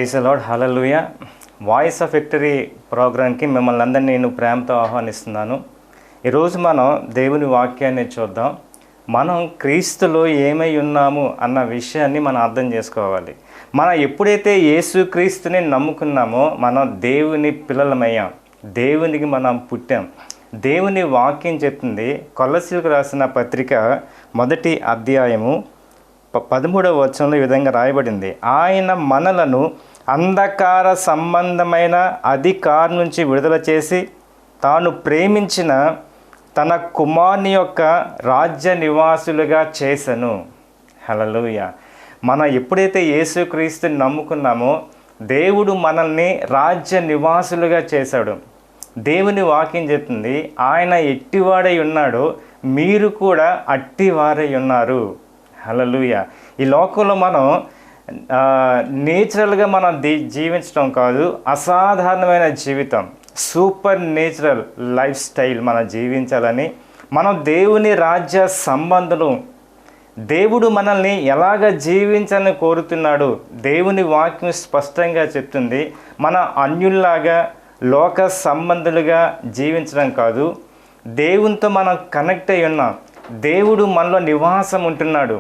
Praise the Lord, hallelujah. Voice of victory ప్రోగ్రాంకి మిమ్మల్ని అందరినీ నేను ప్రేమతో ఆహ్వానిస్తున్నాను. ఈరోజు మనం దేవుని వాక్యాన్ని చూద్దాం. మనం క్రీస్తులో ఏమై ఉన్నాము అన్న విషయాన్ని మనం అర్థం చేసుకోవాలి. మనం ఎప్పుడైతే యేసుక్రీస్తుని నమ్ముకున్నామో మనం దేవుని పిల్లలమయ్యాం, దేవునికి మనం పుట్టాం. దేవుని వాక్యం చెప్తుంది. కొలస్సీలకు రాసిన పత్రిక 1వ అధ్యాయము 13వ వచనంలో ఈ విధంగా రాయబడింది. ఆయన మనలను అంధకార సంబంధమైన అధికారం నుంచి విడుదల చేసి తాను ప్రేమించిన తన కుమారుని యొక్క రాజ్య నివాసులుగా చేసెను. హల్లెలూయా. మనం ఎప్పుడైతే యేసుక్రీస్తుని నమ్ముకున్నామో దేవుడు మనల్ని రాజ్య నివాసులుగా చేశాడు. దేవుని వాక్యం చెప్తుంది, ఆయన ఎట్టివాడై ఉన్నాడో మీరు కూడా అట్టివారై ఉన్నారు. హల్లెలూయా. ఈ లోకంలో మనం నేచురల్గా మనం జీవించడం కాదు, అసాధారణమైన జీవితం, సూపర్ నేచురల్ లైఫ్ స్టైల్ మనం జీవించాలని మనం దేవుని రాజ్య సంబంధులు. దేవుడు మనల్ని ఎలాగ జీవించాలని కోరుతున్నాడు దేవుని వాక్యం స్పష్టంగా చెప్తుంది. మన అన్యుల్లాగా లోక సంబంధులుగా జీవించడం కాదు, దేవునితో మనం కనెక్ట్ అయి ఉన్నాం. దేవుడు మనలో నివాసం ఉంటున్నాడు.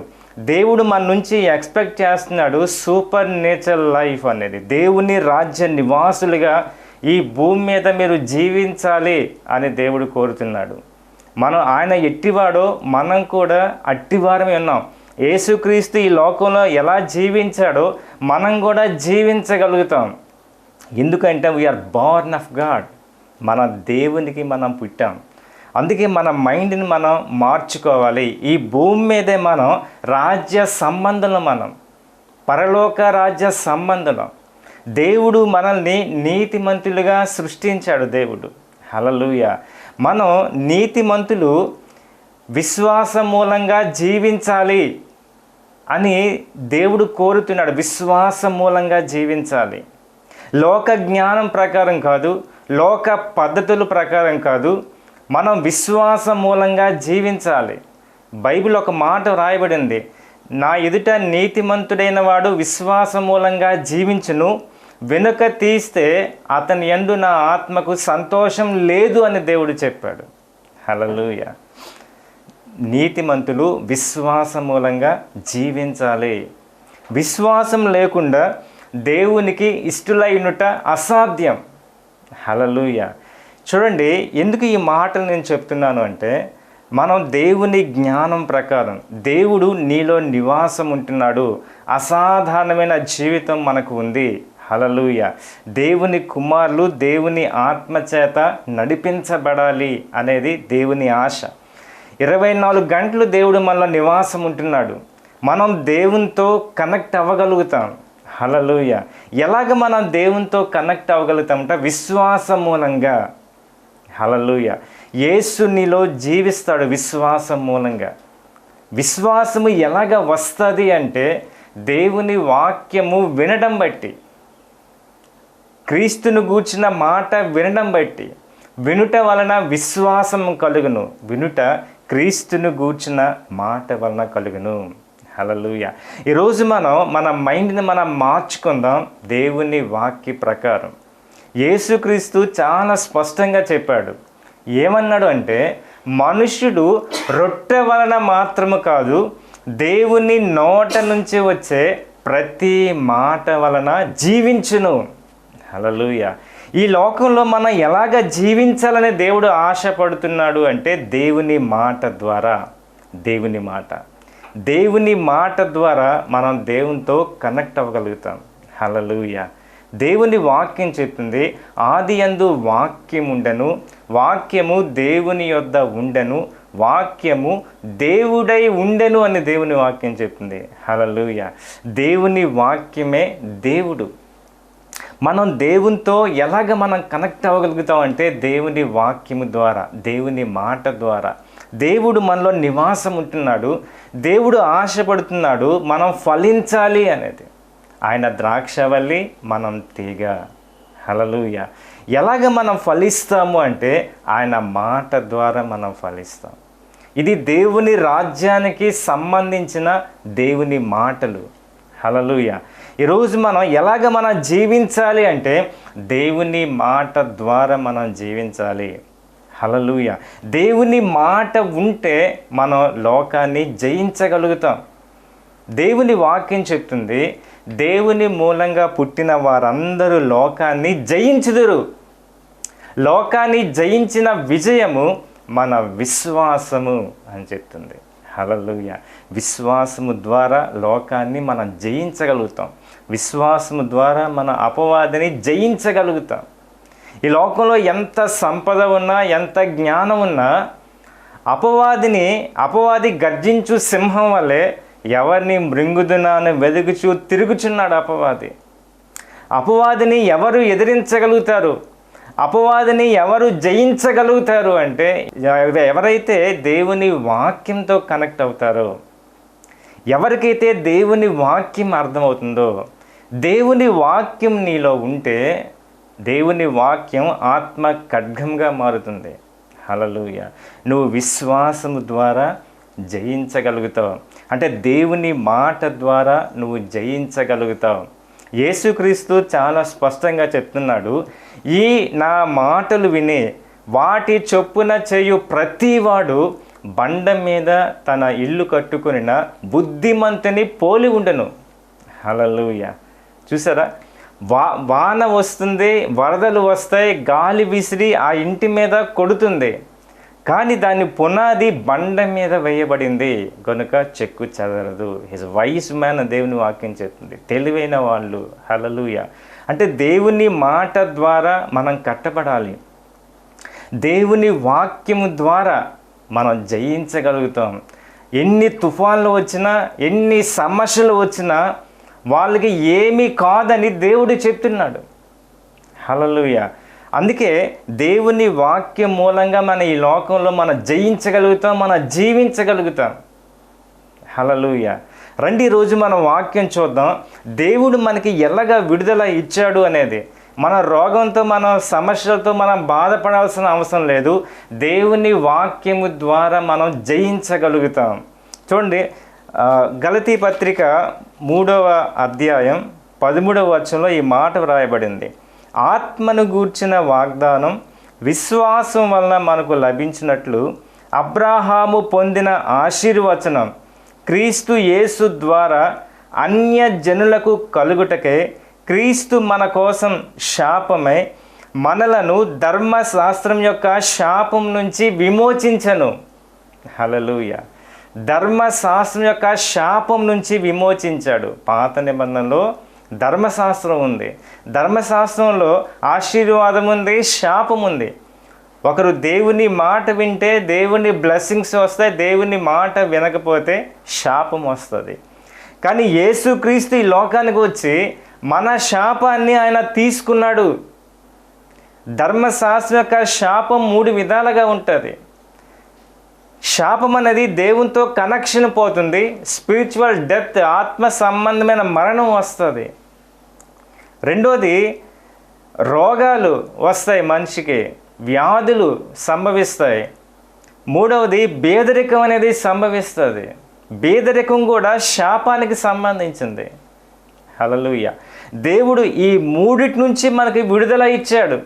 దేవుడు మన నుంచి ఎక్స్పెక్ట్ చేస్తున్నాడు సూపర్ నేచురల్ లైఫ్ అనేది. దేవుని రాజ్య నివాసులుగా ఈ భూమి మీద మీరు జీవించాలి అని దేవుడు కోరుతున్నాడు. మనం ఆయన ఎట్టివాడో మనం కూడా అట్టివారమే ఉన్నాం. యేసుక్రీస్తు ఈ లోకంలో ఎలా జీవించాడో మనం కూడా జీవించగలుగుతాం. ఎందుకంటే వీఆర్ బార్న్ ఆఫ్ గాడ్. మన దేవునికి మనం పుట్టాం. అందుకే మన మైండ్ని మనం మార్చుకోవాలి. ఈ భూమి మీదే మనం రాజ్య సంబంధులు, మనం పరలోక రాజ్య సంబంధులు. దేవుడు మనల్ని నీతిమంతులుగా సృష్టించాడు దేవుడు. హల్లెలూయా. మనం నీతిమంతులు విశ్వాసం మూలంగా జీవించాలి అని దేవుడు కోరుతున్నాడు. విశ్వాసం మూలంగా జీవించాలి. లోక జ్ఞానం ప్రకారం కాదు, లోక పద్ధతుల ప్రకారం కాదు, మనం విశ్వాసం మూలంగా జీవించాలి. బైబిల్ ఒక మాట రాయబడింది, నా ఎదుట నీతిమంతుడైన వాడు విశ్వాసం మూలంగా జీవించును, వెనుక తీస్తే అతని యందు నా ఆత్మకు సంతోషం లేదు అని దేవుడు చెప్పాడు. హల్లెలూయా. నీతిమంతులు విశ్వాసం మూలంగా జీవించాలి. విశ్వాసం లేకుండా దేవునికి ఇష్టలైనట అసాధ్యం. హల్లెలూయా. చూడండి, ఎందుకు ఈ మాటలు నేను చెప్తున్నాను అంటే, మనం దేవుని జ్ఞానం ప్రకారం దేవుడు నీలో నివాసం ఉంటున్నాడు. అసాధారణమైన జీవితం మనకు ఉంది. హల్లెలూయా. దేవుని కుమారులు దేవుని ఆత్మచేత నడిపించబడాలి అనేది దేవుని ఆశ. 24 గంటలు దేవుడు మనలో నివాసం ఉంటున్నాడు. మనం దేవునితో కనెక్ట్ అవ్వగలుగుతాం. హల్లెలూయా. ఎలాగ మనం దేవునితో కనెక్ట్ అవ్వగలుగుతామంటే విశ్వాసం మూలంగా. హల్లెలూయా. యేసు నీలో జీవిస్తాడు విశ్వాసం మూలంగా. విశ్వాసము ఎలాగ వస్తుంది అంటే దేవుని వాక్యము వినడం బట్టి, క్రీస్తును గూర్చిన మాట వినడం బట్టి. వినుట వలన విశ్వాసం కలుగును, వినుట క్రీస్తును గూర్చిన మాట వలన కలుగును. హల్లెలూయా. ఈరోజు మన మైండ్ని మనం మార్చుకుందాం దేవుని వాక్య ప్రకారం. యేసుక్రీస్తు చాలా స్పష్టంగా చెప్పాడు. ఏమన్నాడు అంటే, మనుష్యుడు రొట్టె వలన మాత్రము కాదు, దేవుని నోట నుంచి వచ్చే ప్రతి మాట వలన జీవించును. హల్లెలూయా. ఈ లోకంలో మనం ఎలాగ జీవించాలని దేవుడు ఆశపడుతున్నాడు అంటే దేవుని మాట ద్వారా. దేవుని మాట ద్వారా మనం దేవునితో కనెక్ట్ అవ్వగలుగుతాం. హల్లెలూయా. దేవుని వాక్యం చెప్తుంది, ఆదియందు వాక్యం ఉండెను, వాక్యము దేవుని యొద్ద ఉండెను, వాక్యము దేవుడై ఉండెను అని దేవుని వాక్యం చెప్తుంది. హల్లెలూయా. దేవుని వాక్యమే దేవుడు. మనం దేవునితో ఎలాగ మనం కనెక్ట్ అవ్వగలుగుతాం అంటే దేవుని వాక్యము ద్వారా, దేవుని మాట ద్వారా. దేవుడు మనలో నివాసం ఉంటున్నాడు. దేవుడు ఆశపడుతున్నాడు మనం ఫలించాలి అనేది. ఆయన ద్రాక్షవల్లి, మనం తీగ. హల్లెలూయా. ఎలాగ మనం ఫలిస్తాము అంటే ఆయన మాట ద్వారా మనం ఫలిస్తాం. ఇది దేవుని రాజ్యానికి సంబంధించిన దేవుని మాటలు. హల్లెలూయా. ఈరోజు మనం మనం జీవించాలి అంటే దేవుని మాట ద్వారా మనం జీవించాలి. హల్లెలూయా. దేవుని మాట ఉంటే మనం లోకాన్ని జయించగలుగుతాం. దేవుని వాక్యం చెప్తుంది, దేవుని మూలంగా పుట్టిన వారందరూ లోకాన్ని జయించుదురు. లోకాన్ని జయించిన విజయము మన విశ్వాసము అని చెప్తుంది. హల్లెలూయా. విశ్వాసము ద్వారా లోకాన్ని మనం జయించగలుగుతాం. విశ్వాసము ద్వారా మన అపవాదిని జయించగలుగుతాం. ఈ లోకంలో ఎంత సంపద ఉన్నా, ఎంత జ్ఞానం ఉన్నా, అపవాది గర్జించు సింహం వల్లే ఎవరిని మృంగుదునని వెలుగుచూ తిరుగుచున్నాడు. అపవాదిని ఎవరు ఎదిరించగలుగుతారు? అపవాదిని ఎవరు జయించగలుగుతారు అంటే ఎవరైతే దేవుని వాక్యంతో కనెక్ట్ అవుతారో, ఎవరికైతే దేవుని వాక్యం అర్థమవుతుందో, దేవుని వాక్యం నీలో ఉంటే దేవుని వాక్యం ఆత్మ ఖడ్గంగా మారుతుంది. హల్లెలూయా. నువ్వు విశ్వాసము ద్వారా జయించగలుగుతావు. అంటే దేవుని మాట ద్వారా నువ్వు జయించగలుగుతావు. యేసుక్రీస్తు చాలా స్పష్టంగా చెప్తున్నాడు, ఈ నా మాటలు విని వాటి చొప్పున చేయు ప్రతివాడు బండ మీద తన ఇల్లు కట్టుకొనిన బుద్ధిమంతుని పోలి ఉండను. హల్లెలూయా. చూసారా, వాన వస్తుంది, వరదలు వస్తాయి, గాలి విసిరి ఆ ఇంటి మీద కొడుతుంది, కానీ దాని పునాది బండ మీద వేయబడింది కనుక చెక్కు చెదరదు. హిజ్ వైస్ మ్యాన్ దేవుని వాక్యం చెప్తుంది, తెలివైన వాళ్ళు. హల్లెలూయా. అంటే దేవుని మాట ద్వారా మనం కట్టబడాలి. దేవుని వాక్యము ద్వారా మనం జయించగలుగుతాం. ఎన్ని తుఫాన్లు వచ్చినా, ఎన్ని సమస్యలు వచ్చినా వాళ్ళకి ఏమీ కాదని దేవుడు చెప్తున్నాడు. హల్లెలూయా. అందుకే దేవుని వాక్యం మూలంగా మన ఈ లోకంలో మనం జయించగలుగుతాం, మనం జీవించగలుగుతాం. హల్లెలూయా. రండి ఈరోజు మనం వాక్యం చూద్దాం. దేవుడు మనకి ఎలాగా విడుదల ఇచ్చాడు అనేది. మన రోగంతో, మన సమస్యలతో మనం బాధపడాల్సిన అవసరం లేదు. దేవుని వాక్యము ద్వారా మనం జయించగలుగుతాం. చూడండి, గలతీ పత్రిక 3వ అధ్యాయం 13వ వచనంలో ఈ మాట వ్రాయబడింది. ఆత్మను గూర్చిన వాగ్దానం విశ్వాసం వలన మనకు లభించినట్లు అబ్రాహాము పొందిన ఆశీర్వచనం క్రీస్తు యేసు ద్వారా అన్య జనులకు కలుగుటకే క్రీస్తు మన కోసం శాపమై మనలను ధర్మశాస్త్రం యొక్క శాపం నుంచి విమోచించను. హల్లెలూయా. ధర్మశాస్త్రం యొక్క శాపం నుంచి విమోచించాడు. పాత నిబంధనలో ధర్మశాస్త్రం ఉంది, ధర్మశాస్త్రంలో ఆశీర్వాదం ఉంది, శాపం ఉంది. ఒకరు దేవుని మాట వింటే దేవుని బ్లెస్సింగ్స్ వస్తాయి, దేవుని మాట వినకపోతే శాపం వస్తుంది. కానీ యేసుక్రీస్తు ఈ లోకానికి వచ్చి మన శాపాన్ని ఆయన తీసుకున్నాడు. ధర్మశాస్త్రం యొక్క శాపం 3 విధాలుగా ఉంటుంది. శాపం అనేది దేవునితో కనెక్షన్ పోతుంది, స్పిరిచువల్ డెత్, ఆత్మ సంబంధమైన మరణం వస్తుంది. రెండోది, రోగాలు వస్తాయి, మనిషికి వ్యాధులు సంభవిస్తాయి. మూడవది, పేదరికం అనేది సంభవిస్తుంది. పేదరికం కూడా శాపానికి సంబంధించింది. హల్లెలూయా. దేవుడు ఈ 3 నుంచి మనకి విడుదల ఇచ్చాడు.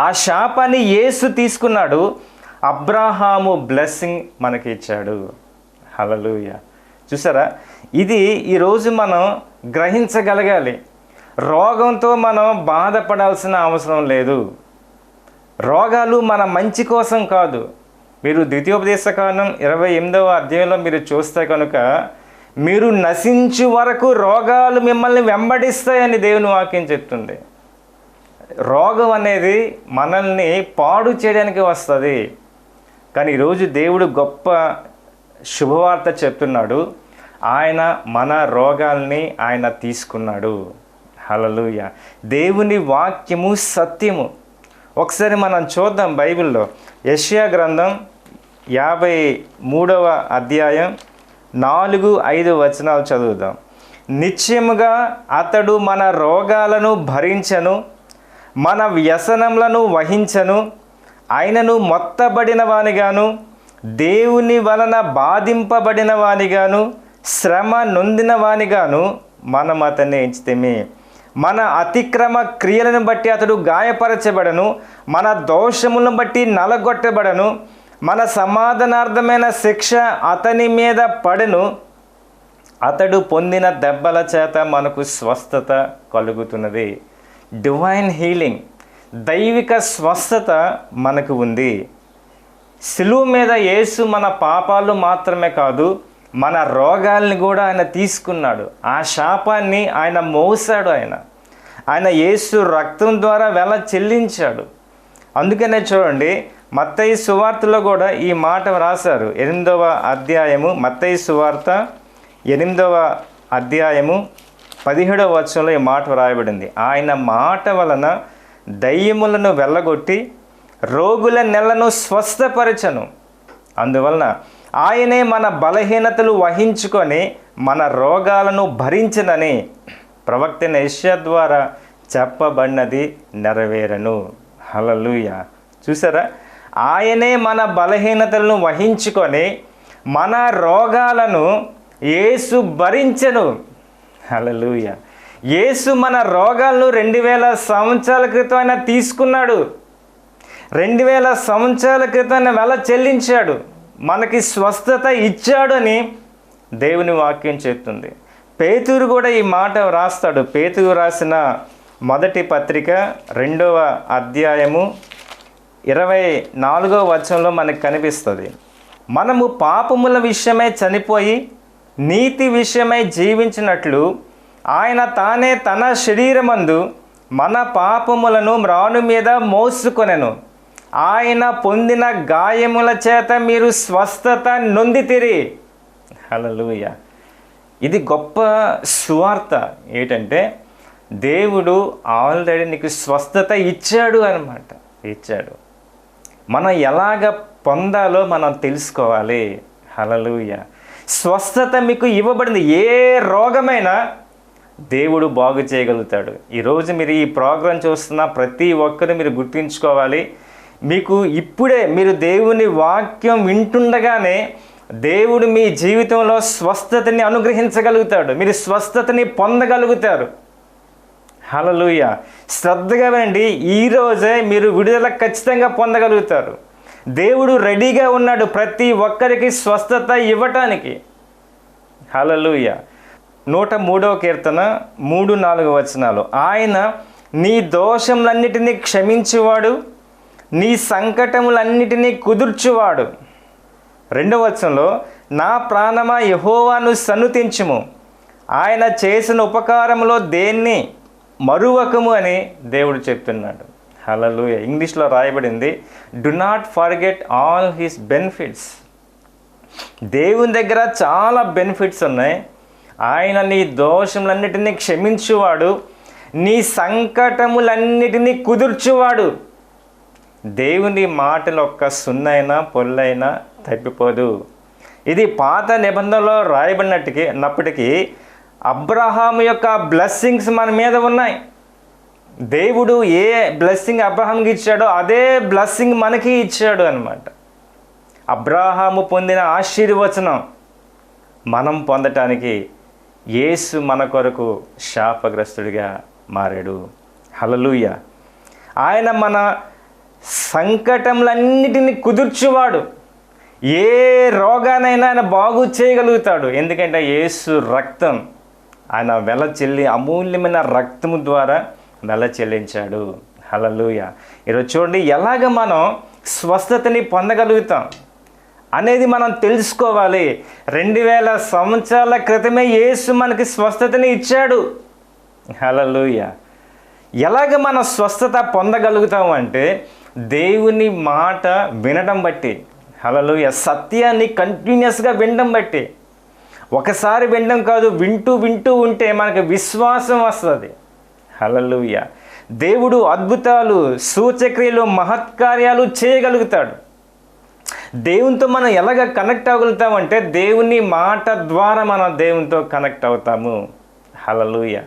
ఆ శాపాన్ని యేసు తీసుకున్నాడు, అబ్రాహాము బ్లెస్సింగ్ మనకి ఇచ్చాడు. హల్లెలూయా. చూసారా, ఇది ఈరోజు మనం గ్రహించగలగాలి. రోగంతో మనం బాధపడాల్సిన అవసరం లేదు. రోగాలు మన మంచి కోసం కాదు. మీరు ద్వితీయోపదేశకాండం 28వ అధ్యాయంలో మీరు చూస్తే కనుక, మీరు నశించు వరకు రోగాలు మిమ్మల్ని వెంబడిస్తాయని దేవుని వాక్యం చెప్తుంది. రోగం అనేది మనల్ని పాడు చేయడానికి వస్తుంది. కానీ ఈరోజు దేవుడు గొప్ప శుభవార్త చెప్తున్నాడు. ఆయన మన రోగాల్ని ఆయన తీసుకున్నాడు. హల్లెలూయా. దేవుని వాక్యము సత్యము. ఒకసారి మనం చూద్దాం బైబిల్లో. యెషయా గ్రంథం 53వ అధ్యాయం 4-5 వచనాలు చదువుదాం. నిశ్చయముగా అతడు మన రోగాలను భరించెను, మన వ్యసనములను వహించెను, ఆయనను మొత్తబడిన వానిగాను, దేవుని వలన బాధింపబడిన వానిగాను, శ్రమ నొందిన వానిగాను మనం అతన్ని ఎంచితిమి. మన అతిక్రమ క్రియలను బట్టి అతడు గాయపరచబడను, మన దోషములను బట్టి నలగొట్టబడను, మన సమాధానార్థమైన శిక్ష అతని మీద పడను, అతడు పొందిన దెబ్బల చేత మనకు స్వస్థత కలుగుతున్నది. డివైన్ హీలింగ్, దైవిక స్వస్థత మనకు ఉంది. సిలువ మీద యేసు మన పాపాలు మాత్రమే కాదు, మన రోగాల్ని కూడా ఆయన తీసుకున్నాడు. ఆ శాపాన్ని ఆయన మోసాడు. ఆయన యేసు రక్తం ద్వారా వెల చెల్లించాడు. అందుకనే చూడండి, మత్తయి సువార్తలో కూడా ఈ మాట రాశారు. 8వ అధ్యాయము, మత్తయి సువార్త 8వ అధ్యాయము 17వ వచనంలో ఈ మాట వ్రాయబడింది. ఆయన మాట వలన దయ్యములను వెళ్ళగొట్టి రోగుల నెలను స్వస్థపరచను. అందువలన ఆయనే మన బలహీనతలు వహించుకొని మన రోగాలను భరించనని ప్రవక్త యెషయా ద్వారా చెప్పబడినది నెరవేరను. హల్లెలూయా. చూసారా, ఆయనే మన బలహీనతలను వహించుకొని మన రోగాలను యేసు భరించెను. హల్లెలూయా. యేసు మన రోగాలను 2000 సంవత్సరాల క్రితం ఆయన తీసుకున్నాడు. 2000 సంవత్సరాల క్రితం ఆయన వెల చెల్లించాడు, మనకి స్వస్థత ఇచ్చాడు అని దేవుని వాక్యం చెప్తుంది. పేతురు కూడా ఈ మాట రాస్తాడు. పేతురు రాసిన మొదటి పత్రిక 2వ అధ్యాయము 24వ వచనంలో మనకు కనిపిస్తుంది. మనము పాపముల విషయమై చనిపోయి నీతి విషయమై జీవించినట్లు ఆయన తానే తన శరీరమందు మన పాపములను మ్రాను మీద మోసుకొనెను. ఆయన పొందిన గాయముల చేత మీరు స్వస్థత నొందితిరి. హల్లెలూయా. ఇది గొప్ప సువార్త. ఏంటంటే దేవుడు ఆల్రెడీ నీకు స్వస్థత ఇచ్చాడు అన్నమాట. ఇచ్చాడు. మనం ఎలాగ పొందాలో మనం తెలుసుకోవాలి. హల్లెలూయా. స్వస్థత మీకు ఇవ్వబడింది. ఏ రోగమైనా దేవుడు బాగు చేయగలుగుతాడు. ఈరోజు మీరు ఈ ప్రోగ్రాం చూస్తున్న ప్రతి ఒక్కరు మీరు గుర్తుంచుకోవాలి, మీకు ఇప్పుడే మీరు దేవుని వాక్యం వింటుండగానే దేవుడు మీ జీవితంలో స్వస్థతని అనుగ్రహించగలుగుతాడు. మీరు స్వస్థతని పొందగలుగుతారు. హల్లెలూయా. శ్రద్ధగా వినండి, ఈరోజే మీరు విడుదల ఖచ్చితంగా పొందగలుగుతారు. దేవుడు రెడీగా ఉన్నాడు ప్రతి ఒక్కరికి స్వస్థత ఇవ్వటానికి. హల్లెలూయా. 103వ కీర్తన 3-4 వచనాలు. ఆయన నీ దోషములన్నిటినీ క్షమించువాడు, నీ సంకటములన్నిటినీ కుదుర్చువాడు. 2వ వచనంలో నా ప్రాణమా యెహోవాను సన్నుతించుము, ఆయన చేసిన ఉపకారములో దేన్ని మరువకము అని దేవుడు చెప్తున్నాడు. హల్లెలూయా. ఇంగ్లీష్లో రాయబడింది, do not forget all his benefits. దేవుని దగ్గర చాలా బెనిఫిట్స్ ఉన్నాయి. ఆయన నీ దోషములన్నిటినీ క్షమించువాడు, నీ సంకటములన్నిటినీ కుదుర్చువాడు. దేవుని మాటలు ఒక్క సున్నైనా పొల్లైనా తప్పిపోదు. ఇది పాత నిబంధనలో రాయబడినప్పటికీ అబ్రహాము యొక్క బ్లెస్సింగ్స్ మన మీద ఉన్నాయి. దేవుడు ఏ బ్లెస్సింగ్ అబ్రహాంకి ఇచ్చాడో అదే బ్లెస్సింగ్ మనకి ఇచ్చాడు అన్నమాట. అబ్రహాము పొందిన ఆశీర్వచనం మనం పొందటానికి యేసు మన కొరకు శాపగ్రస్తుడిగా మారాడు. హల్లెలూయా. ఆయన మన సంకటములన్నిటినీ కుదుర్చువాడు. ఏ రోగానైనా ఆయన బాగు చేయగలుగుతాడు. ఎందుకంటే యేసు రక్తం ఆయన అమూల్యమైన రక్తము ద్వారా వెల చెల్లించాడు. హల్లెలూయా. ఈరోజు చూడండి, ఎలాగ మనం స్వస్థతని పొందగలుగుతాం అనేది మనం తెలుసుకోవాలి. 2000 సంవత్సరాల క్రితమే యేసు మనకి స్వస్థతని ఇచ్చాడు. హల్లెలూయా. ఎలాగ మనం స్వస్థత పొందగలుగుతాం అంటే దేవుని మాట వినడం బట్టి. హల్లెలూయా. సత్యాన్ని కంటిన్యూస్గా వినడం బట్టి. ఒకసారి వినడం కాదు, వింటూ వింటూ ఉంటే మనకు విశ్వాసం వస్తుంది. హల్లెలూయా. దేవుడు అద్భుతాలు, సూచక్రియలు, మహత్కార్యాలు చేయగలుగుతాడు. దేవునితో మనం ఎలాగ కనెక్ట్ అవ్వగలుగుతామంటే దేవుని మాట ద్వారా మనం దేవునితో కనెక్ట్ అవుతాము. హల్లెలూయా.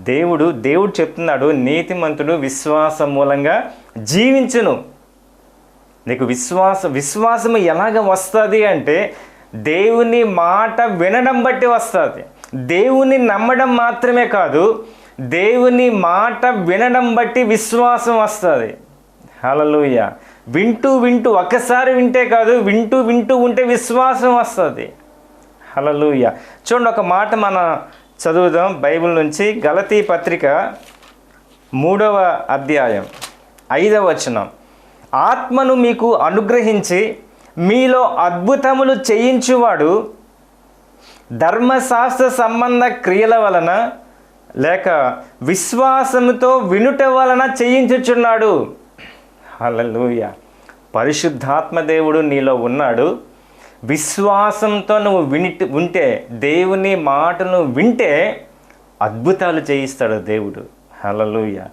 దేవుడు చెప్తున్నాడు, నీతిమంతుడు విశ్వాసం మూలంగా జీవించును. నీకు విశ్వాసం ఎలాగ వస్తుంది అంటే దేవుని మాట వినడం బట్టి వస్తుంది. దేవుని నమ్మడం మాత్రమే కాదు, దేవుని మాట వినడం బట్టి విశ్వాసం వస్తుంది. హల్లెలూయా. వింటూ వింటూ ఒక్కసారి వింటే కాదు, వింటూ వింటూ ఉంటే విశ్వాసం వస్తుంది. హల్లెలూయా. చూడండి, ఒక మాట మనం చదువుదాం బైబిల్ నుంచి. గలతీ పత్రిక 3వ అధ్యాయం 5వ వచనం. ఆత్మను మీకు అనుగ్రహించి మీలో అద్భుతములు చేయించువాడు ధర్మశాస్త్ర సంబంధ క్రియల వలన లేక విశ్వాసముతో వినుట వలన చేయించుచున్నాడు. హల్లెలూయా. పరిశుద్ధాత్మ దేవుడు నీలో ఉన్నాడు. విశ్వాసంతో నువ్వు ఉంటే, దేవుని మాటను వింటే అద్భుతాలు చేయిస్తాడు దేవుడు. హల్లెలూయా.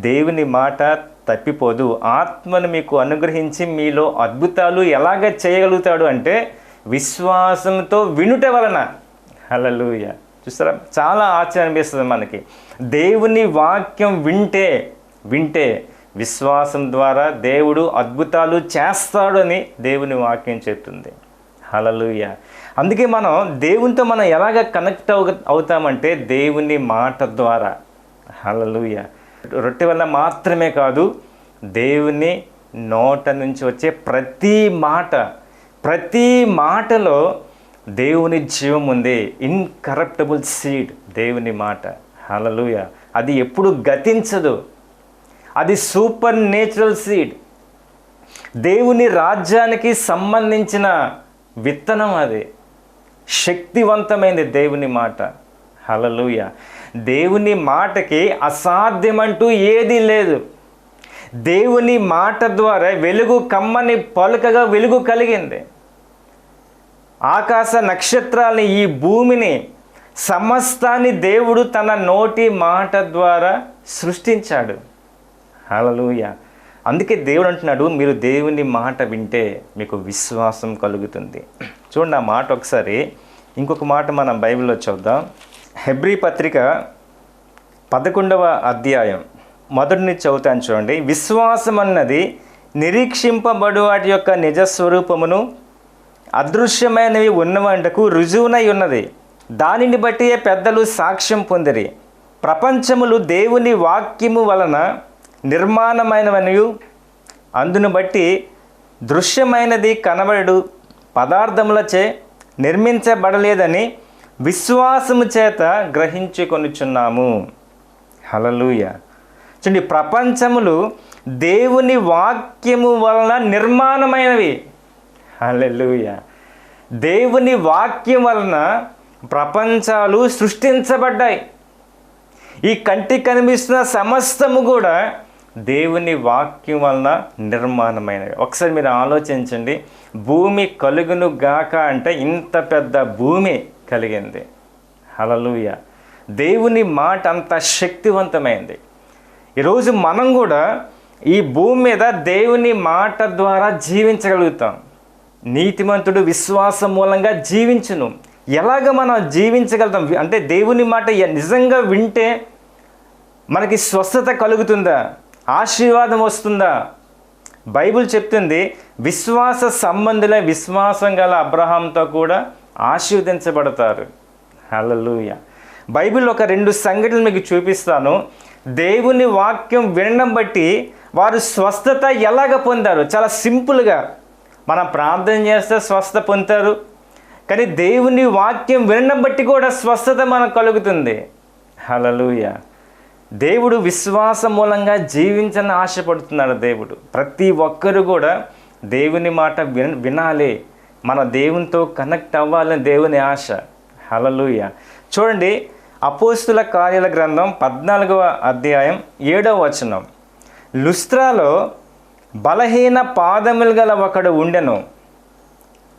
దేవుని మాట తప్పిపోదు. ఆత్మను మీకు అనుగ్రహించి మీలో అద్భుతాలు ఎలాగ చేయగలుగుతాడు అంటే విశ్వాసంతో వినుట వలన. హల్లెలూయా. చూస్తారా, చాలా ఆశ్చర్యం అనిపిస్తుంది మనకి. దేవుని వాక్యం వింటే విశ్వాసం ద్వారా దేవుడు అద్భుతాలు చేస్తాడు అని దేవుని వాక్యం చెప్తుంది. హల్లెలూయా. అందుకే మనం దేవునితో ఎలాగ కనెక్ట్ అవుతామంటే దేవుని మాట ద్వారా. హల్లెలూయా. రొట్టె వల్ల మాత్రమే కాదు, దేవుని నోట నుంచి వచ్చే ప్రతి మాటలో దేవుని జీవం ఉంది. ఇన్కరప్టబుల్ సీడ్ దేవుని మాట. హల్లెలూయా. అది ఎప్పుడు గతించదు. అది సూపర్ నేచురల్ సీడ్. దేవుని రాజ్యానికి సంబంధించిన విత్తనం. అది శక్తివంతమైనది దేవుని మాట. హల్లెలూయా. దేవుని మాటకి అసాధ్యమంటూ ఏదీ లేదు. దేవుని మాట ద్వారా వెలుగు కమ్మని పలుకగా వెలుగు కలిగింది. ఆకాశ నక్షత్రాలని, ఈ భూమిని, సమస్తాన్ని దేవుడు తన నోటి మాట ద్వారా సృష్టించాడు. హల్లెలూయా. అందుకే దేవుడు అంటున్నాడు, మీరు దేవుని మాట వింటే మీకు విశ్వాసం కలుగుతుంది. చూడండి, ఆ మాట ఒకసారి ఇంకొక మాట మనం బైబిల్లో చూద్దాం. హెబ్రీ పత్రిక 11వ అధ్యాయం 1 నుంచి చదువుతాను చూడండి. విశ్వాసం అన్నది నిరీక్షింపబడు వాటి యొక్క నిజస్వరూపమును, అదృశ్యమైనవి ఉన్నవంటకు రుజువునై ఉన్నది. దానిని బట్టి పెద్దలు సాక్ష్యం పొందిరి. ప్రపంచములు దేవుని వాక్యము వలన నిర్మాణమైనవనియు, అందును బట్టి దృశ్యమైనది కనబడు పదార్థములచే నిర్మించబడలేదని విశ్వాసము చేత గ్రహించుకొనుచున్నాము. హల్లెలూయా. చూడండి, ప్రపంచములు దేవుని వాక్యము వలన నిర్మాణమైనవి. హల్లెలూయా. దేవుని వాక్యం వలన ప్రపంచాలు సృష్టించబడ్డాయి. ఈ కంటికి కనిపిస్తున్న సమస్తము కూడా దేవుని వాక్యం వలన నిర్మాణమైనవి. ఒకసారి మీరు ఆలోచించండి. భూమి కలుగును గాక అంటే ఇంత పెద్ద భూమి కలిగింది. హల్లెలూయా. దేవుని మాట అంత శక్తివంతమైంది. ఈరోజు మనం కూడా ఈ భూమి మీద దేవుని మాట ద్వారా జీవించగలుగుతాం. నీతిమంతుడు విశ్వాసం మూలంగా జీవించును. ఎలాగ మనం జీవించగలుగుతాం అంటే దేవుని మాట నిజంగా వింటే మనకి స్వస్థత కలుగుతుందా, ఆశీర్వాదం వస్తుందా? బైబిల్ చెప్తుంది, విశ్వాస సంబంధులే విశ్వాసం గల అబ్రహాంతో కూడా ఆశీర్వదించబడతారు. హల్లెలూయా. బైబిల్ ఒక 2 సంఘటనలు మీకు చూపిస్తాను. దేవుని వాక్యం వినడం బట్టి వారు స్వస్థత ఎలాగ పొందారు. చాలా సింపుల్గా మనం ప్రార్థన చేస్తే స్వస్థత పొందుతారు, కానీ దేవుని వాక్యం వినడం బట్టి కూడా స్వస్థత మనకు కలుగుతుంది. హల్లెలూయా. దేవుడు విశ్వాసం మూలంగా జీవించని ఆశపడుతున్నాడు. దేవుడు ప్రతి ఒక్కరు కూడా దేవుని మాట వినాలి, మన దేవునితో కనెక్ట్ అవ్వాలని దేవుని ఆశ. హల్లెలూయా. చూడండి, అపోస్తుల కార్యాల గ్రంథం 14వ అధ్యాయం 7వ వచనం. లుస్త్రాలో బలహీన పాదములు గల ఒకడు ఉండెను.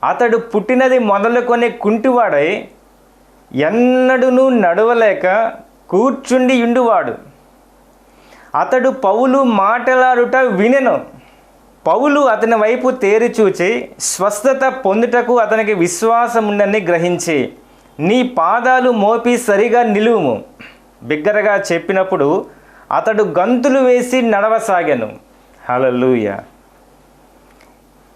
అతడు పుట్టినది మొదలుకొని కుంటివాడై ఎన్నడూను నడవలేక కూర్చుండి ఉండువాడు. అతడు పౌలు మాటలాడుట వినెను. పౌలు అతని వైపు తేరి చూచి స్వస్థత పొందుటకు అతనికి విశ్వాసం ఉందని గ్రహించి, నీ పాదాలు మోపి సరిగా నిలువుము బిగ్గరగా చెప్పినప్పుడు అతడు గంతులు వేసి నడవసాగాను. హల్లెలూయా.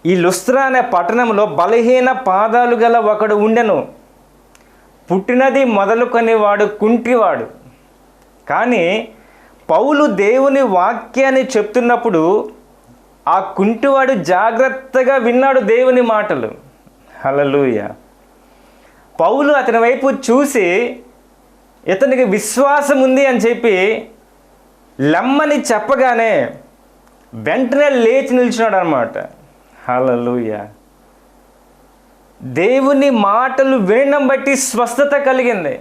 ఈ లుస్త్రా అనే పట్టణంలో బలహీన పాదాలు గల ఒకడు ఉండెను. పుట్టినది మొదలుకొని వాడు కుంటివాడు. కానీ పౌలు దేవుని వాక్యాన్ని చెప్తున్నప్పుడు ఆ కుంటివాడు జాగ్రత్తగా విన్నాడు దేవుని మాటలు. హల్లెలూయా. పౌలు అతని వైపు చూసి ఇతనికి విశ్వాసం ఉంది అని చెప్పి లమ్మని చెప్పగానే వెంటనే లేచి నిల్చున్నాడు అన్నమాట. హల్లెలూయా. దేవుని మాటలు వినడం బట్టి స్వస్థత కలిగింది.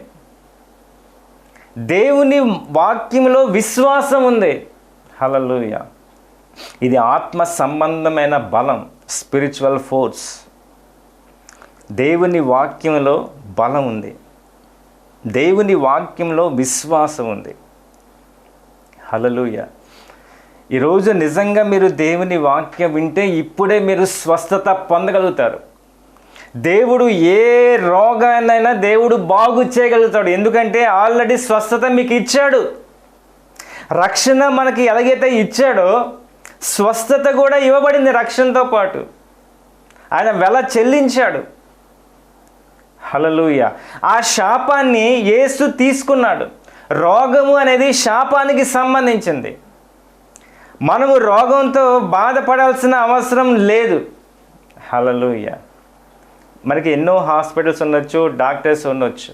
దేవుని వాక్యంలో విశ్వాసం ఉంది. హల్లెలూయా. ఇది ఆత్మ సంబంధమైన బలం, స్పిరిచువల్ ఫోర్స్. దేవుని వాక్యంలో బలం ఉంది, దేవుని వాక్యంలో విశ్వాసం ఉంది. హల్లెలూయా. ఈరోజు నిజంగా మీరు దేవుని వాక్యం వింటే ఇప్పుడే మీరు స్వస్థత పొందగలుగుతారు. దేవుడు ఏ రోగాన్నైనా దేవుడు బాగు చేయగలుగుతాడు. ఎందుకంటే ఆల్రెడీ స్వస్థత మీకు ఇచ్చాడు. రక్షణ మనకి ఎలాగైతే ఇచ్చాడో స్వస్థత కూడా ఇవ్వబడింది. రక్షణతో పాటు ఆయన వెల చెల్లించాడు. హల్లెలూయా. ఆ శాపాన్ని యేసు తీసుకున్నాడు. రోగము అనేది శాపానికి సంబంధించింది. మనము రోగంతో బాధపడాల్సిన అవసరం లేదు. హల్లెలూయా. మనకి ఎన్నో హాస్పిటల్స్ ఉండొచ్చు, డాక్టర్స్ ఉండొచ్చు,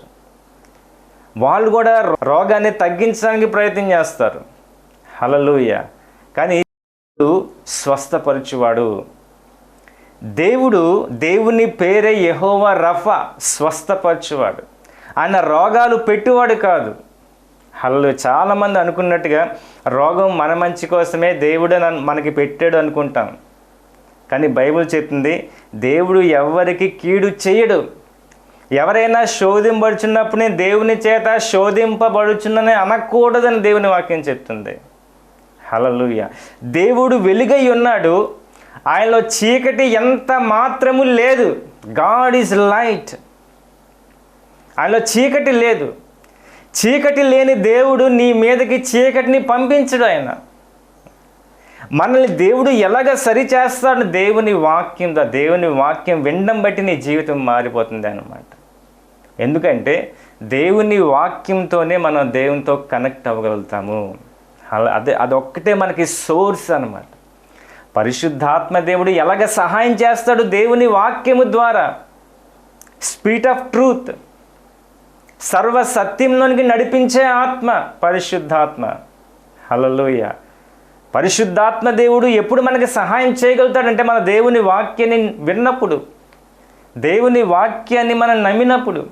వాళ్ళు కూడా రోగాన్ని తగ్గించడానికి ప్రయత్నం చేస్తారు. హల్లెలూయా. కానీ స్వస్థపరచువాడు దేవుని పేరే యెహోవా రఫా, స్వస్థపరచువాడు. ఆయన రోగాలు పెట్టువాడు కాదు. హల్లెలూయా. చాలామంది అనుకున్నట్టుగా రోగం మన మంచి కోసమే దేవుడు మనకి పెట్టాడు అనుకుంటాం. కానీ బైబిల్ చెప్తుంది దేవుడు ఎవరికి కీడు చేయడు. ఎవరైనా శోధింపబడుచున్నప్పుడు నేను దేవుని చేత శోధింపబడుచున్నని అనకూడదని దేవుని వాక్యం చెప్తుంది. హల్లెలూయా. దేవుడు వెలుగై ఉన్నాడు, ఆయనలో చీకటి ఎంత మాత్రము లేదు. God is light. ఆయనలో చీకటి లేదు. చీకటి లేని దేవుడు నీ మీదకి చీకటిని పంపించడు. ఆయన మనల్ని దేవుడు ఎలాగ సరిచేస్తాడు? దేవుని వాక్యం వినడం బట్టి నీ జీవితం మారిపోతుంది అన్నమాట. ఎందుకంటే దేవుని వాక్యంతోనే మనం దేవునితో కనెక్ట్ అవ్వగలుగుతాము. అదొక్కటే మనకి సోర్స్ అన్నమాట. పరిశుద్ధాత్మ దేవుడు ఎలాగ సహాయం చేస్తాడు? దేవుని వాక్యము ద్వారా. స్పిరిట్ ఆఫ్ ట్రూత్, సర్వ సత్యంలోనికి నడిపించే ఆత్మ పరిశుద్ధాత్మ. హల్లెలూయా. పరిశుద్ధాత్మ దేవుడు ఎప్పుడు మనకి సహాయం చేయగలుగుతాడంటే మన దేవుని వాక్యాన్ని విన్నప్పుడు, దేవుని వాక్యాన్ని మనం నమ్మినప్పుడు,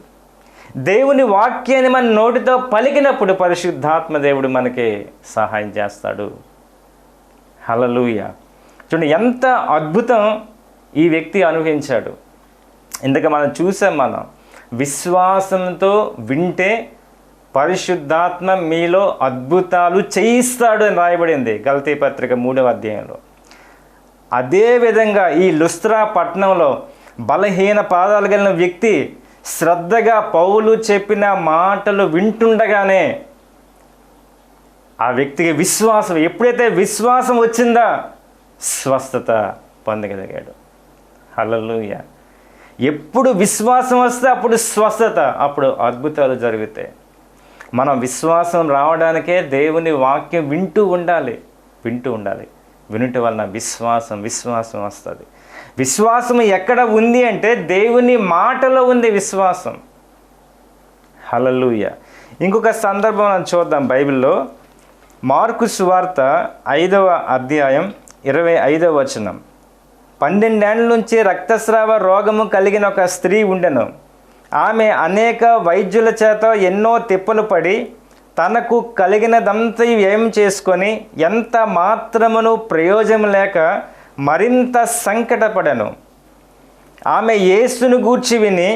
దేవుని వాక్యాన్ని మన నోటితో పలికినప్పుడు పరిశుద్ధాత్మ దేవుడు మనకి సహాయం చేస్తాడు. హల్లెలూయా. చూడండి ఎంత అద్భుతం ఈ వ్యక్తి అనుభవించాడు. ఇందుక మనం చూసాం. మనం విశ్వాసంతో వింటే పరిశుద్ధాత్మ మీలో అద్భుతాలు చేయిస్తాడు అని రాయబడింది గలతీ పత్రిక 3వ అధ్యాయంలో. అదేవిధంగా ఈ లుస్త్రా పట్టణంలో బలహీన పాదాలు కలిగిన వ్యక్తి శ్రద్ధగా పౌలు చెప్పిన మాటలు వింటుండగానే ఆ వ్యక్తికి విశ్వాసం, ఎప్పుడైతే విశ్వాసం వచ్చిందా స్వస్థత పొందగలిగాడు. హల్లెలూయా. ఎప్పుడు విశ్వాసం వస్తే అప్పుడు స్వస్థత, అప్పుడు అద్భుతాలు జరుగుతాయి. మనం విశ్వాసం రావడానికే దేవుని వాక్యం వింటూ ఉండాలి. వినుట వలన విశ్వాసం వస్తుంది. విశ్వాసం ఎక్కడ ఉంది అంటే దేవుని మాటలో ఉంది విశ్వాసం. హల్లెలూయా. ఇంకొక సందర్భం మనం చూద్దాం బైబిల్లో. మార్కు సువార్త 5వ అధ్యాయం 25వ వచనం. 12 ఏళ్ల నుంచి రక్తస్రావ రోగము కలిగిన ఒక స్త్రీ ఉండెను. ఆమె అనేక వైద్యుల చేత ఎన్నో తిప్పలు పడి తనకు కలిగినదంతా వ్యయం చేసుకొని ఎంత మాత్రమును ప్రయోజనం లేక మరింత సంకటపడెను. ఆమె యేసును గూర్చి విని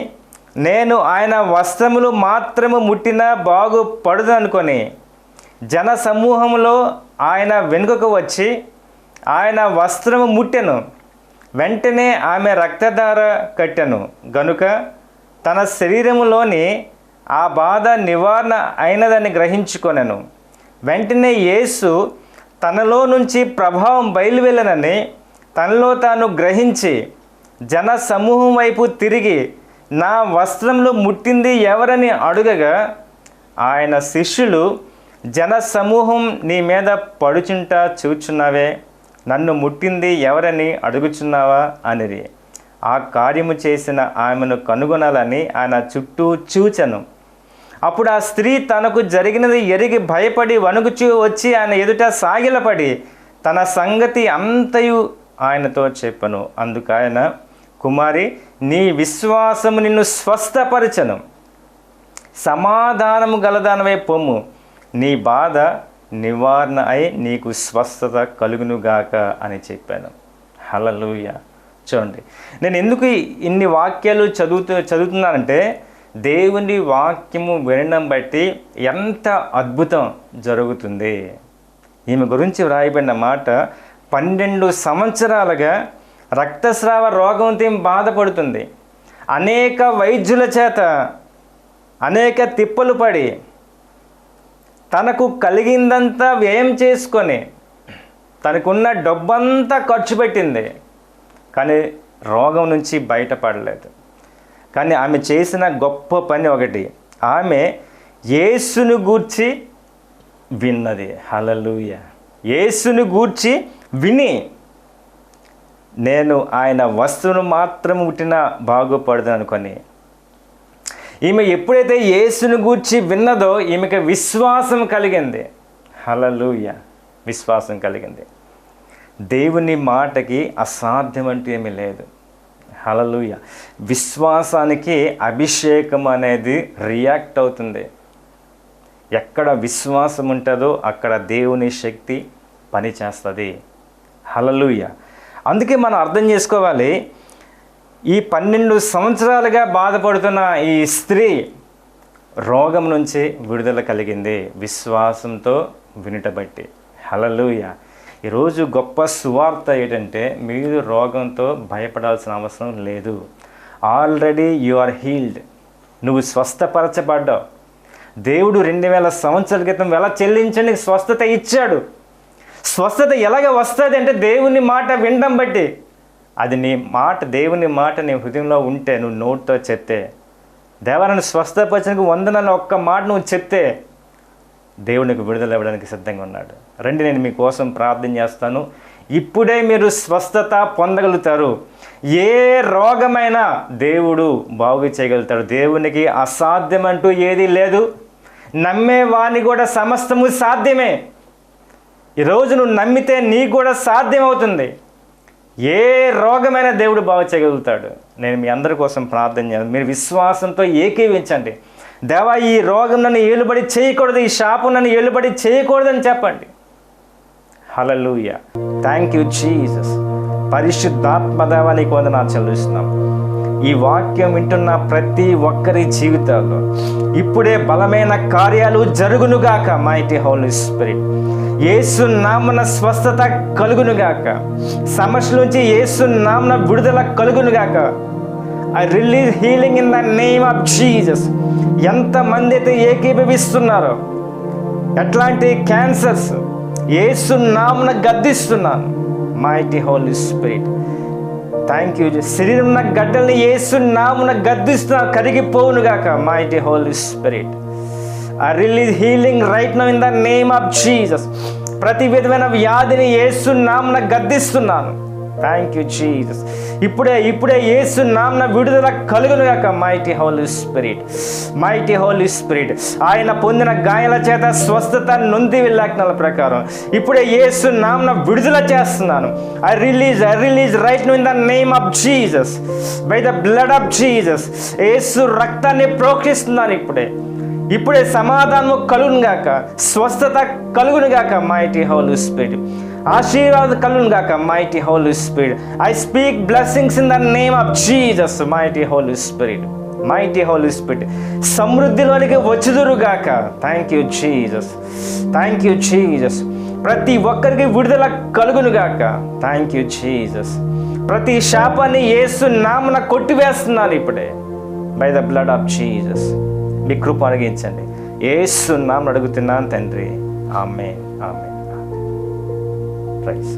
నేను ఆయన వస్త్రములు మాత్రము ముట్టినా బాగుపడదనుకొని జన సమూహంలో ఆయన వెనుకకు వచ్చి ఆయన వస్త్రము ముట్టెను. వెంటనే ఆమె రక్తధార కట్టెను గనుక తన శరీరములోని ఆ బాధ నివారణ అయినదని గ్రహించుకొనెను. వెంటనే యేసు తనలో నుంచి ప్రభావం బయలువెళ్ళనని తనలో తాను గ్రహించి జన సమూహం వైపు తిరిగి నా వస్త్రంలో ముట్టింది ఎవరని అడుగగా ఆయన శిష్యులు, జన సమూహం నీ మీద పడుచుంట చూచున్నావే, నన్ను ముట్టింది ఎవరని అడుగుచున్నావా అనిరి. ఆ కార్యము చేసిన ఆమెను కనుగొనాలని ఆయన చుట్టూ చూచెను. అప్పుడు ఆ స్త్రీ తనకు జరిగినది ఎరిగి భయపడి వణుకుచూ వచ్చి ఆయన ఎదుట సాగిలపడి తన సంగతి అంతయు ఆయనతో చెప్పను. అందుకైన, కుమారి, నీ విశ్వాసము నిన్ను స్వస్థపరచను, సమాధానము గలదానవై పొమ్ము, నీ బాధ నివారణ అయి నీకు స్వస్థత కలుగునుగాక అని చెప్పాను. హల్లెలూయా. చూడండి, నేను ఎందుకు ఇన్ని వాక్యాలు చదువుతున్నానంటే దేవుని వాక్యము వినడం బట్టి ఎంత అద్భుతం జరుగుతుంది. ఈమె గురించి వ్రాయబడిన మాట, 12 సంవత్సరాలుగా రక్తస్రావ రోగంతో బాధపడుతుంది. అనేక వైద్యుల చేత అనేక తిప్పలు పడి తనకు కలిగిందంతా వ్యయం చేసుకొని తనకున్న డబ్బంతా ఖర్చు పెట్టింది, కానీ రోగం నుంచి బయటపడలేదు. కానీ ఆమె చేసిన గొప్ప పని ఒకటి, ఆమె యేసును గూర్చి విన్నది. హల్లెలూయా. యేసును గూర్చి విని, నేను ఆయన వస్తువును మాత్రం ముట్టినా బాగుపడదు అనుకొని, ఈమె ఎప్పుడైతే యేసును గూర్చి విన్నదో ఈమెకి విశ్వాసం కలిగింది. హల్లెలూయా. విశ్వాసం కలిగింది. దేవుని మాటకి అసాధ్యం అంటూ ఏమీ లేదు. హల్లెలూయా. విశ్వాసానికి అభిషేకం అనేది రియాక్ట్ అవుతుంది. ఎక్కడ విశ్వాసం ఉంటుందో అక్కడ దేవుని శక్తి పనిచేస్తుంది. హల్లెలూయా. అందుకే మనం అర్థం చేసుకోవాలి, ఈ 12 సంవత్సరాలుగా బాధపడుతున్న ఈ స్త్రీ రోగం నుంచి విడుదల కలిగింది విశ్వాసంతో వినుటబట్టి. హల్లెలూయా. ఈరోజు గొప్ప సువార్త ఏంటంటే, మీరు రోగంతో భయపడాల్సిన అవసరం లేదు. Already you are healed. నువ్వు స్వస్థపరచబడ్డావు. దేవుడు 2000 సంవత్సరాల క్రితం ఎలా చెల్లించండి స్వస్థత ఇచ్చాడు. స్వస్థత ఎలాగ వస్తుంది అంటే దేవుని మాట వినడం బట్టి. అది నీ మాట, దేవుని మాట నీ హృదయంలో ఉంటే, నువ్వు నోటితో చెప్తే, దేవా నన్ను స్వస్థపరచడానికి వందనాలు ఒక్క మాట నువ్వు చెప్తే దేవునికి విడుదల ఇవ్వడానికి సిద్ధంగా ఉన్నాడు. రండి, నేను మీకోసం ప్రార్థన చేస్తాను. ఇప్పుడే మీరు స్వస్థత పొందగలుగుతారు. ఏ రోగమైనా దేవుడు బాగు చేయగలుగుతాడు. దేవునికి అసాధ్యం అంటూ ఏదీ లేదు. నమ్మే వాని కూడా సమస్తము సాధ్యమే. ఈరోజు నువ్వు నమ్మితే నీకు కూడా సాధ్యం అవుతుంది. ఏ రోగమైనా దేవుడు బాగు చేయగలుగుతాడు. నేను మీ అందరి కోసం ప్రార్థన చేస్తాను. మీరు విశ్వాసంతో ఏకీవించండి. దేవా, ఈ రోగం నన్ను ఏలుబడి చేయకూడదు, ఈ శాపం నన్ను ఏలుబడి చేయకూడదని చెప్పండి. హల్లెలూయా. Thank you Jesus. పరిశుద్ధాత్మ దేవా, నీకు వందనాలు చెల్లిస్తున్నాం. ఈ వాక్యం వింటున్న ప్రతి ఒక్కరి జీవితాల్లో ఇప్పుడే బలమైన కార్యాలు జరుగునుగాక. మైటీ హోలీ స్పిరిట్, యేసు నామన స్వస్థత కలుగునుగాక. సమస్య నుంచి యేసు నామన విడుదల కలుగునుగాక. I release healing in the name of Jesus. ఎంతమంది అయితే ఏకీభవిస్తున్నారో, ఎట్లాంటి క్యాన్సర్స్ యేసు నామన గద్దిస్తున్నాను. Mighty Holy Spirit, thank you. శరీరం ఉన్న గడ్డల్ని యేసు నామన గద్దిస్తున్నా, కరిగిపోవునుగాక. Mighty Holy Spirit, I release healing right now in the name of Jesus. ప్రతి విధమైన వ్యాధిని యేసు నామమున గద్దిస్తున్నాను. Thank you Jesus. ఇప్పుడే యేసు నామమున విడుదల కలుగునుగాక. Mighty Holy Spirit, mighty Holy Spirit, ఆయన పొందిన గాయాల చేత స్వస్థత నొంది విలాజ్ఞల ప్రకారం ఇప్పుడే యేసు నామమున విడుదల చేస్తున్నాను. I release right now in the name of Jesus, by the blood of Jesus. యేసు రక్తాన్ని ప్రోక్షిస్తున్నాను. ఇప్పుడే సమాధానము కలుగునుగాక, స్వస్థత కలుగునుగాక. మైటీ హోలీ స్పిరిట్, ఆశీర్వాదం కలుగునుగాక. Mighty Holy Spirit, I speak blessings in the name of Jesus. Mighty Holy Spirit, mighty Holy Spirit, సమృద్ధిలోనికి వచ్చుదురుగాక. Thank you Jesus, thank you Jesus. ప్రతి ఒక్కరికి విడుదల కలుగునుగాక. Thank you Jesus. ప్రతి శాపాన్ని యేసు నామమున కొట్టివేస్తున్నాను ఇప్పుడే, by the blood of Jesus. మీ కృప అడిగించండి. యేసు నామమున అడుగుతున్నాను తండ్రి. ఆమేన్, ఆమేన్, ఆమేన్. ప్రైజ్.